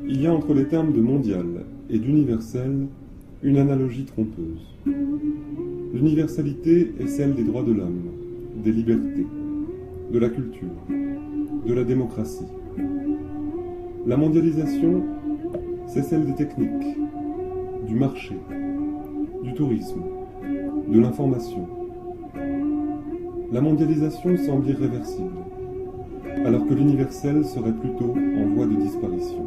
Il y a entre les termes de mondial et d'universel une analogie trompeuse. L'universalité est celle des droits de l'homme, des libertés, de la culture, de la démocratie. La mondialisation, c'est celle des techniques, du marché, du tourisme, de l'information. La mondialisation semble irréversible, alors que l'universel serait plutôt en voie de disparition.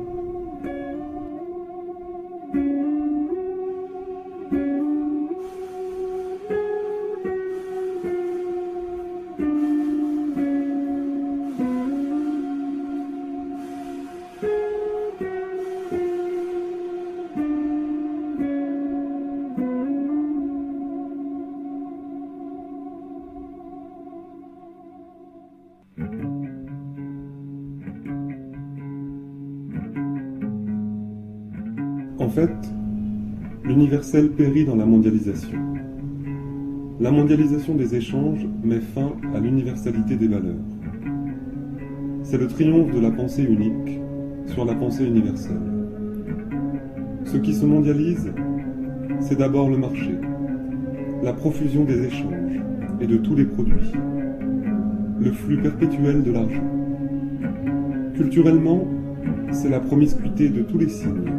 En fait, l'universel périt dans la mondialisation. La mondialisation des échanges met fin à l'universalité des valeurs. C'est le triomphe de la pensée unique sur la pensée universelle. Ce qui se mondialise, c'est d'abord le marché, la profusion des échanges et de tous les produits, le flux perpétuel de l'argent. Culturellement, c'est la promiscuité de tous les signes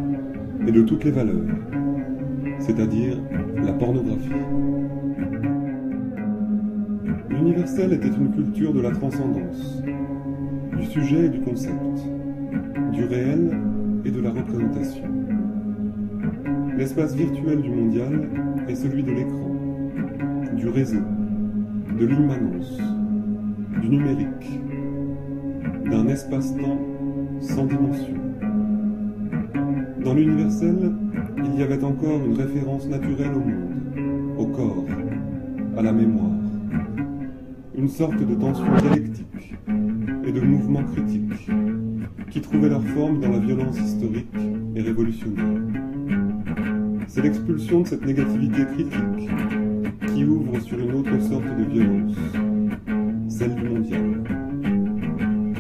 et de toutes les valeurs, c'est-à-dire la pornographie. L'universel était une culture de la transcendance, du sujet et du concept, du réel et de la représentation. L'espace virtuel du mondial est celui de l'écran, du réseau, de l'immanence, du numérique, d'un espace-temps sans dimension. Dans l'universel, il y avait encore une référence naturelle au monde, au corps, à la mémoire, une sorte de tension dialectique et de mouvement critique qui trouvaient leur forme dans la violence historique et révolutionnaire. C'est l'expulsion de cette négativité critique qui ouvre sur une autre sorte de violence, celle du mondial.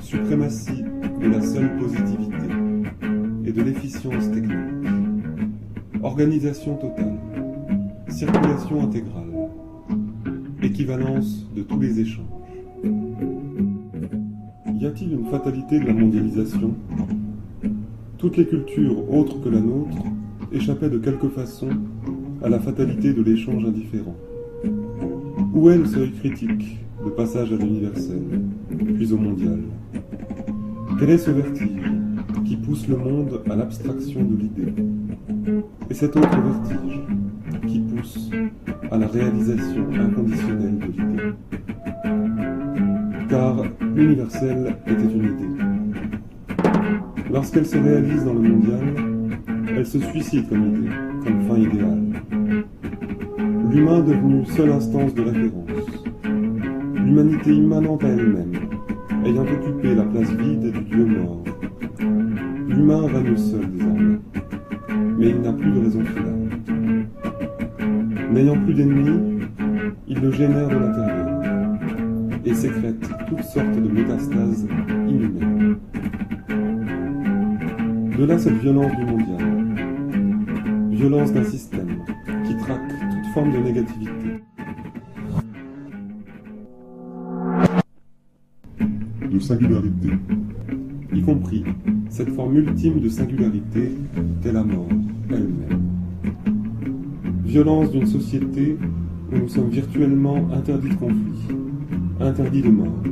Suprématie de la seule positivité et de l'efficience technique. Organisation totale, circulation intégrale, équivalence de tous les échanges. Y a-t-il une fatalité de la mondialisation ? Toutes les cultures autres que la nôtre échappaient de quelque façon à la fatalité de l'échange indifférent. Où est le seuil critique de passage à l'universel, puis au mondial ? Quel est ce vertige qui pousse le monde à l'abstraction de l'idée, et cet autre vertige qui pousse à la réalisation inconditionnelle de l'idée. Car l'universel était une idée. Lorsqu'elle se réalise dans le mondial, elle se suicide comme idée, comme fin idéale. L'humain devenu seule instance de référence, l'humanité immanente à elle-même, ayant occupé la place vide du Dieu mort. L'humain règne seul désormais, mais il n'a plus de raison finale. N'ayant plus d'ennemis, il le génère de l'intérieur et sécrète toutes sortes de métastases inhumaines. De là cette violence du mondial, violence d'un système qui traque toute forme de négativité. De singularité, y compris cette forme ultime de singularité qu'est la mort elle-même. Violence d'une société où nous sommes virtuellement interdits de conflit, interdits de mort.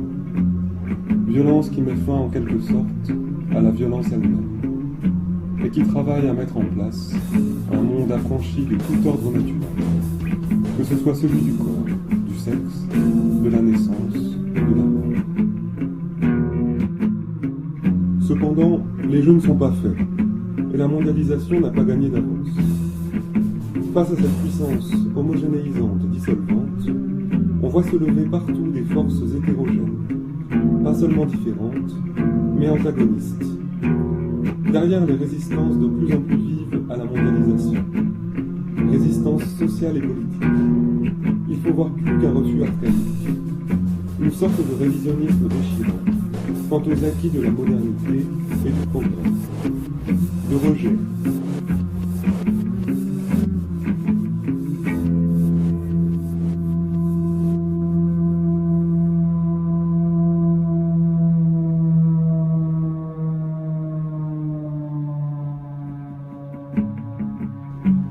Violence qui met fin en quelque sorte à la violence elle-même, et qui travaille à mettre en place un monde affranchi de tout ordre naturel, que ce soit celui du corps, du sexe, de la naissance, de la mort. Cependant, les jeux ne sont pas faits, et la mondialisation n'a pas gagné d'avance. Face à cette puissance homogénéisante et dissolvante, on voit se lever partout des forces hétérogènes, pas seulement différentes, mais antagonistes. Derrière les résistances de plus en plus vives à la mondialisation, résistance sociale et politique, il faut voir plus qu'un refus archaïque, une sorte de révisionnisme déchirant quant aux acquis de la modernité et du progrès. de rejet.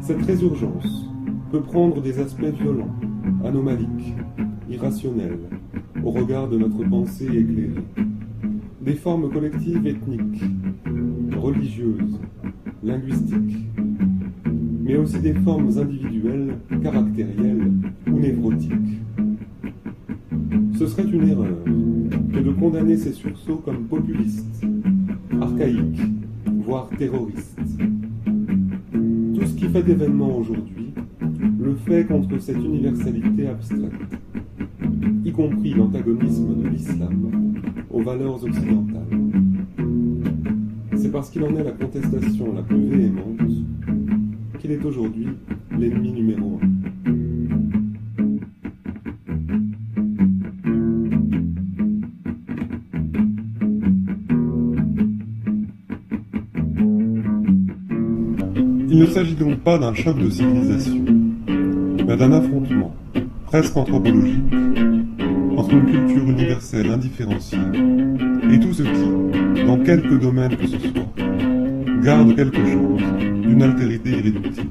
Cette résurgence peut prendre des aspects violents, anomaliques, irrationnels, au regard de notre pensée éclairée. Des formes collectives ethniques, religieuses, linguistiques, mais aussi des formes individuelles, caractérielles ou névrotiques. Ce serait une erreur que de condamner ces sursauts comme populistes, archaïques, voire terroristes. Tout ce qui fait d'événement aujourd'hui le fait contre cette universalité abstraite, y compris l'antagonisme de l'islam aux valeurs occidentales. C'est parce qu'il en est la contestation la plus véhémente qu'il est aujourd'hui l'ennemi numéro un. Il ne s'agit donc pas d'un choc de civilisation, mais d'un affrontement, presque anthropologique, entre une culture universelle indifférenciée et tout ce qui, dans quelque domaine que ce soit, garde quelque chose d'une altérité irréductible.